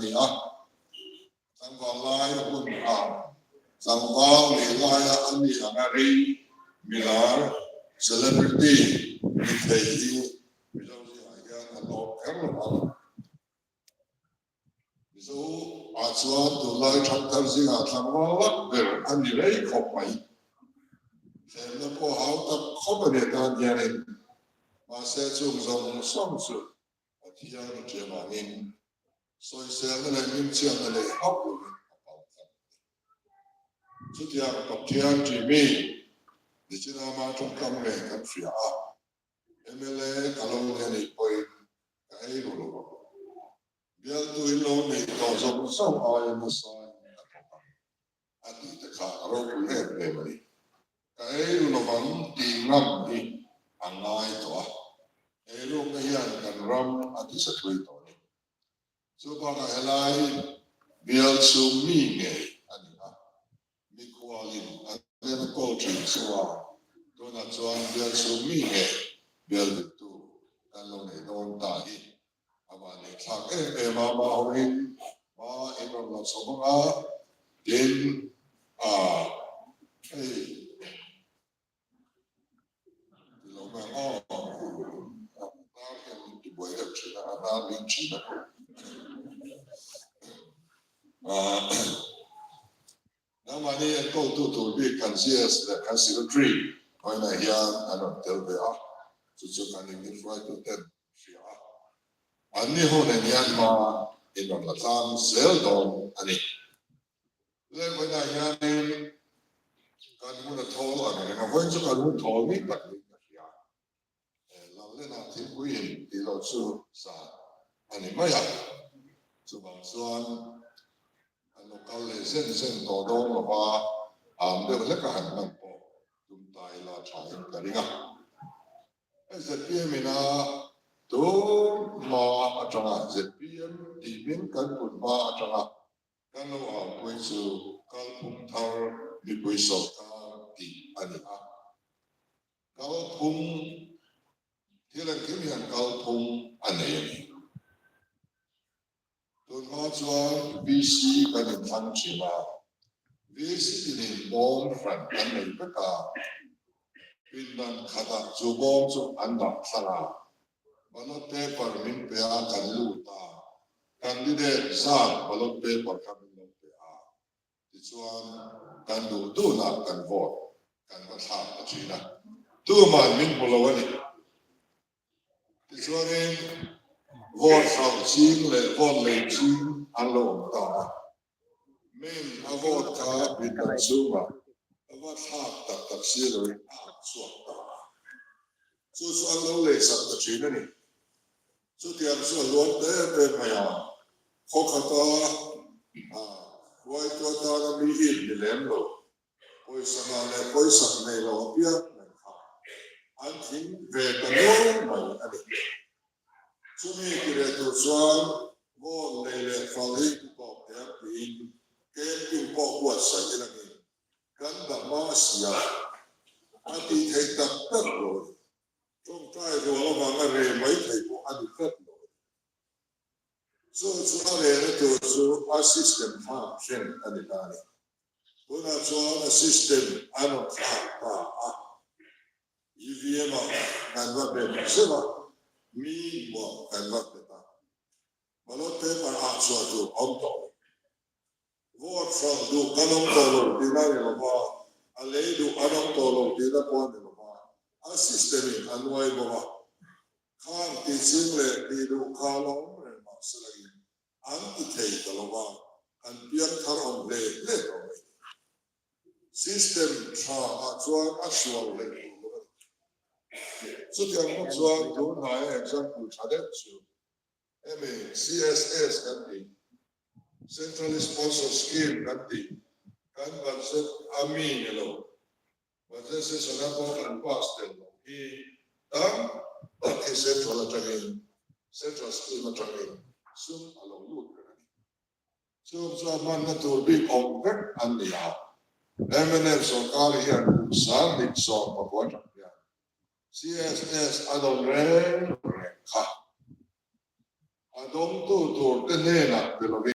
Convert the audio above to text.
นี้สังกัดลายหุ่นสังกัดมีลายอันนี้อะไรมีลายเซเลบริตี้มีใครที่มีเราที่อาจจะตอบแทนเรามิโซอาจจะตัวลายชักทำสิ่งที่ทำว่าเกิดอันนี้เลยเข้าไปแต่แล้วพอเขาตัดเข้าไปในการเรียนมาเสียจุดสองสองสุดที่ยังเชื่อมันเอง所以现在呢，你这样的嘞，好不容易搞的，这点搞这样子没，你知道吗？中港嘞，跟谁啊？MLA 搞了那里ไปไอ้รู้หรอเดี๋ยวตัวเราเนี่ยเราจะมาสอนอะไรมาสอนอันนี้จะขาดเราเล่นเลยมั้ยไอ้รู้เราบังตีน้ำนี่อันไหนตัวไอ้รู้ไม่ยันกันรำอันที่สักทีตัวso para helai bial sumi nge ani mi kualin ane coaching soa dona chuan bial sumi nge bial tu kalo ne don ta hi ama ne thak ma hoin ma eno la sobanga den lo ma ta ke ti boy ha china ana lin china now money and go to be conscious that consider dream when I hear I don't tell me so can you try to tell ani ho ne yan ma in the time sell down ani then when I hear kan mo na thol ani na when so kan mo thol ni tak ni ya la le na tin ku yin ti lo su sa ani ma ya so bang suan ano kale sen to do lo ba de le ka han man po tum tai la chain ka ringa ZPM na to ma atanga ZPM ti bin kan put ma atanga kan lo poi su kal pum thar mi poi so ka ti ani kal pum thilan kim han kal pum ani Toen had ze BC bij de Tanchima. BC in een boom van Amerika. In dan kata zubom zo anda sara. Balot paper min pea kan luta. Candidate sa balot paper kan luta. Ituan kan do na kan vote kan bathap achina. Tu man min polawani. Ituan vote from Ching le vote le Ching along ta men a vote ka with consumer a vote half tak silo so along le sa ta China ni so tiam so lot de maya khokata wai to ta na mi in ni lem lo poi sama le poi sak ne lo pia an thing ve ta no mai ani Sumi kira tu suan, bon lele fali pop ya pin, keping pop buat saja lagi. Kan dah masya, hati kita terus. Tungkai dua orang remai itu adu terus. So lele tu su assistant function ada tadi. Puna suan assistant anu apa? EVM kan berapa sebab? Mi mo kan wat beta balot paper suatu onto vote from do kanong tolo dinari lo ba ale do anong tolo dina po ni lo ba assistant anway ba kan teaching le do kalong re ma salagi an itay lo ba an pian thar on le system tra actual le So the Amazon do not example tradition. CSS kan di centrally sponsored scheme kan di kan budget amin lo budget se sana ko kan pastel lo tak central scheme training sum along lut kan so man na to be convert and ya MNF so kali yan san dik so pabuat CSS adong ren ka adong tu tenena